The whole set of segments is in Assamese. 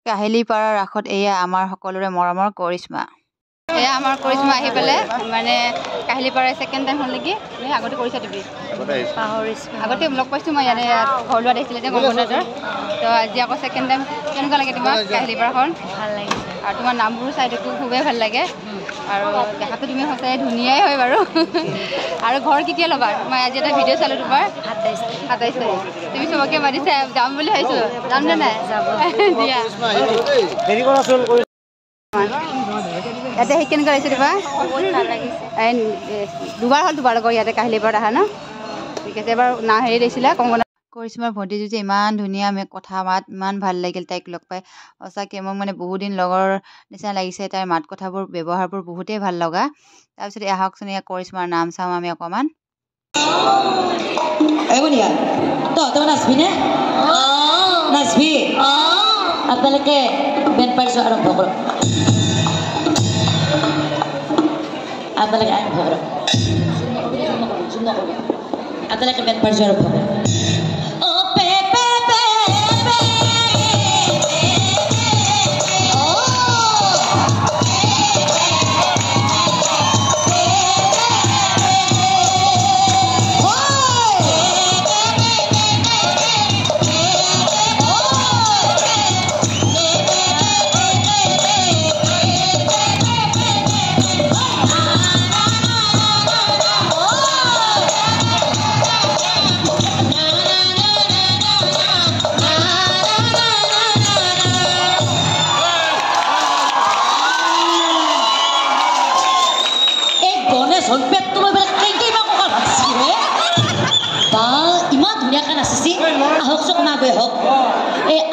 কাহিলীপাৰা ৰাসত এয়া আমাৰ সকলোৰে মৰমৰ কৰিশ্মা। এয়া আমাৰ কৰিশ্মা আহি পেলাই মানে কাহিলীপাৰা ছেকেণ্ড টাইম হ'ল নেকি? আগতে কৰিছা তুমি? আগতে লগ পাইছোঁ মই ইয়াতে ঘৰ লোৱাত আহিছিলে যে গংগনাথৰ। তো আজি আকৌ ছেকেণ্ড টাইম। কেনেকুৱা লাগে তোমাক কাহিলীপাৰাখন? ভাল লাগিছে। আৰু তোমাৰ নামবোৰো চাই দেখোঁ খুবেই ভাল লাগে। আৰু দেখাতো তুমি সঁচাই ধুনীয়াই হয় বাৰু। আৰু ঘৰ কেতিয়া ল'বা? মই আজি এটা ভিডিঅ' চালোঁ তোমাৰ 27 তাৰিখ। তুমি চবকে মাতিছা যাম বুলি ভাবিছোঁ, যাম নে নাই? দিয়া ইয়াতে সেই কেনেকুৱা লাগিছে তোমাৰ? দুবাৰ হ'ল তোমাৰ লগৰ ইয়াতে কাহিলীপাৰাত আহা ন? ঠিক আছে। এবাৰ হেৰি দিছিলা কংগনা কৰিশ্মাৰ ভণ্টিটো যে ইমান ধুনীয়া কথা মাত, ইমান ভাল লাগিল তাইক লগ পাই। সঁচাকৈ মোক মানে বহুত দিন লগৰ নিচিনা লাগিছে। তাইৰ মাত কথাবোৰ ব্যৱহাৰবোৰ বহুতেই ভাল লগা। তাৰপিছত আহকচোন এয়া কৰিশ্মাৰ নাম চাওঁ আমি অকণমান। আপোনালোকে বেণ্ড পাৰ্টিটো আৰম্ভ কৰক। আপোনালোকে বেণ্ড পাৰ্টিটো আৰম্ভ কৰক।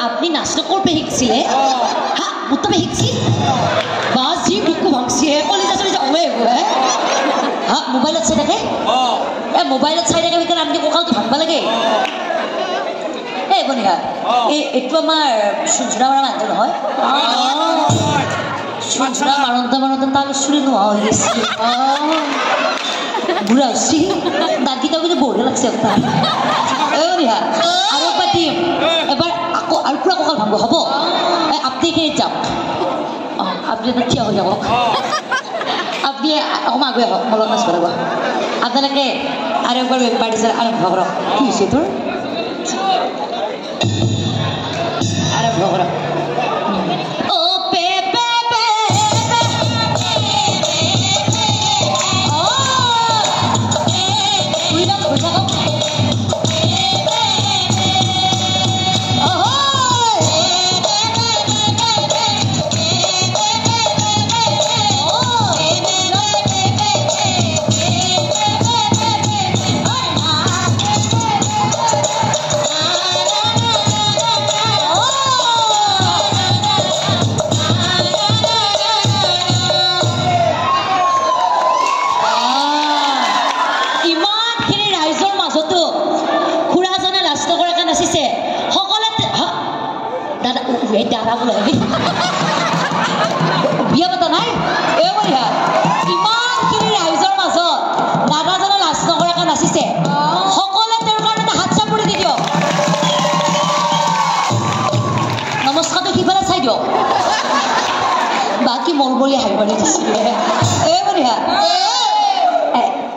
আপনি নাচটো কৰপে শিকছিলে? হা মুতবে শিকছি? বাস জি বুকু ভাঙছি হে কলিজা চলি যাবে হে। হা মোবাইলত চাই থাকে? মোবাইলত চাই থাকে ভিতৰত আপনি কোকালটো ভাঙবা লাগে। বনিহা এইটো আমাৰ সুঞ্চুৰা মাৰা মানুহ নহয়? সুঞ্চুৰা মাৰোঁতে তাল চুৰি নোহোৱা হৈ গৈছে। বুঢ়া হৈছি দাঁতকেইটাও কিন্তু বঢ়িয়া লাগছে আপোনাৰ। বনিহা আৰু পাতিম এবাৰ আকৌ আৰু পুৰা কঁকাল ভাঙব হ'ব? আপনি এইখিনিত যাওক। আপনি এটা থিয় হৈ যাব। আপনি অকণমান আগুৱাই আহক, মোৰ লগত নাচিব লাগিব। আপোনালোকে আৰু একবাৰ বেণ্ড পাৰ্টি আৰম্ভ কৰক। কি হৈছে তোৰ? আৰম্ভ কৰক। বিয়া পতা নাই? ইমানখিনি ৰাইজৰ মাজত দাদাজনে লাজ নকৰাকৈ নাচিছে। সকলোৱে তেওঁৰ কাৰণে এটা হাত চাপৰি দি দিয়ক। নমস্কাৰটো সিফালে চাই দিয়ক। বাকী মলবলি হাঁহিব দিছিলে।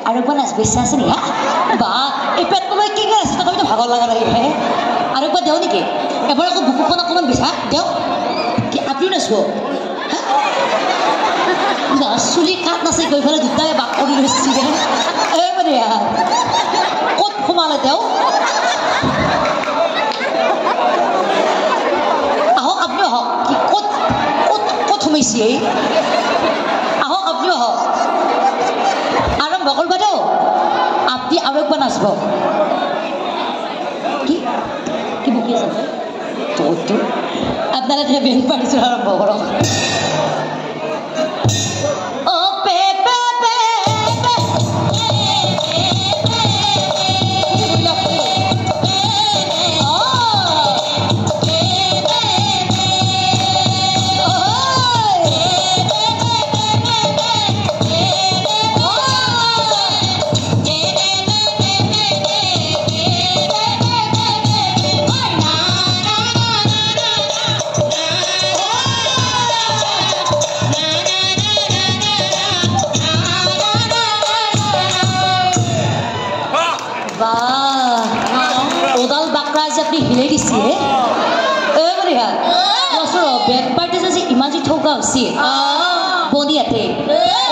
আৰু একবাৰ নাচ বেছি আছে নেকি? বা এই পেটলৈ কি নাচিছে তথাপিতো ভাগৰ লগা লাগিহে। আৰু একবাৰ দেওঁ নেকি? এবাৰ আকৌ বুকুখন অকণমান বেচা দেওঁ। আপনিও নাচিব? চুলি কাট নাচি গৈ পেলাই দুটাই বাক কৰি লৈছে। ক'ত সোমালে তেওঁ? আহক আপনিও আহক। কি ক'ত ক'ত ক'ত সোমাইছে? আহক আপনিও আহক। আৰম্ভ কৰিব দেও। আপনি আৰু একবাৰ নাচিব। কি কি বকি আছে তোৰটো? আপোনালোকে বেণ্ড পাৰ্টিটো আৰম্ভ কৰক। ওদাল বাকৰা যে আপুনি হিলাই দিছে বঢ়িয়া ওচৰ বেণ্ড পাৰ্টি যে ইমান যে ঠৌকা হৈছে বনিয়াতে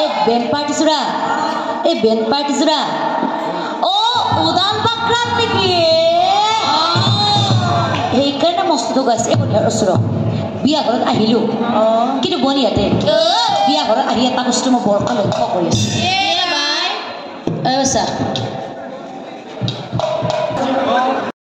এই বেণ্ড পাৰ্টি যোৰা ওদাল বাকৰা নেকি সেইকাৰণে মস্ত ঠৌকা আছে এই বঢ়িয়াৰ ওচৰত বিয়া ঘৰত আহিলোঁ কিন্তু বনিয়াতে বিয়া ঘৰত আহি এটা বস্তু মই বৰকৈ লক্ষ্য কৰি আছোঁ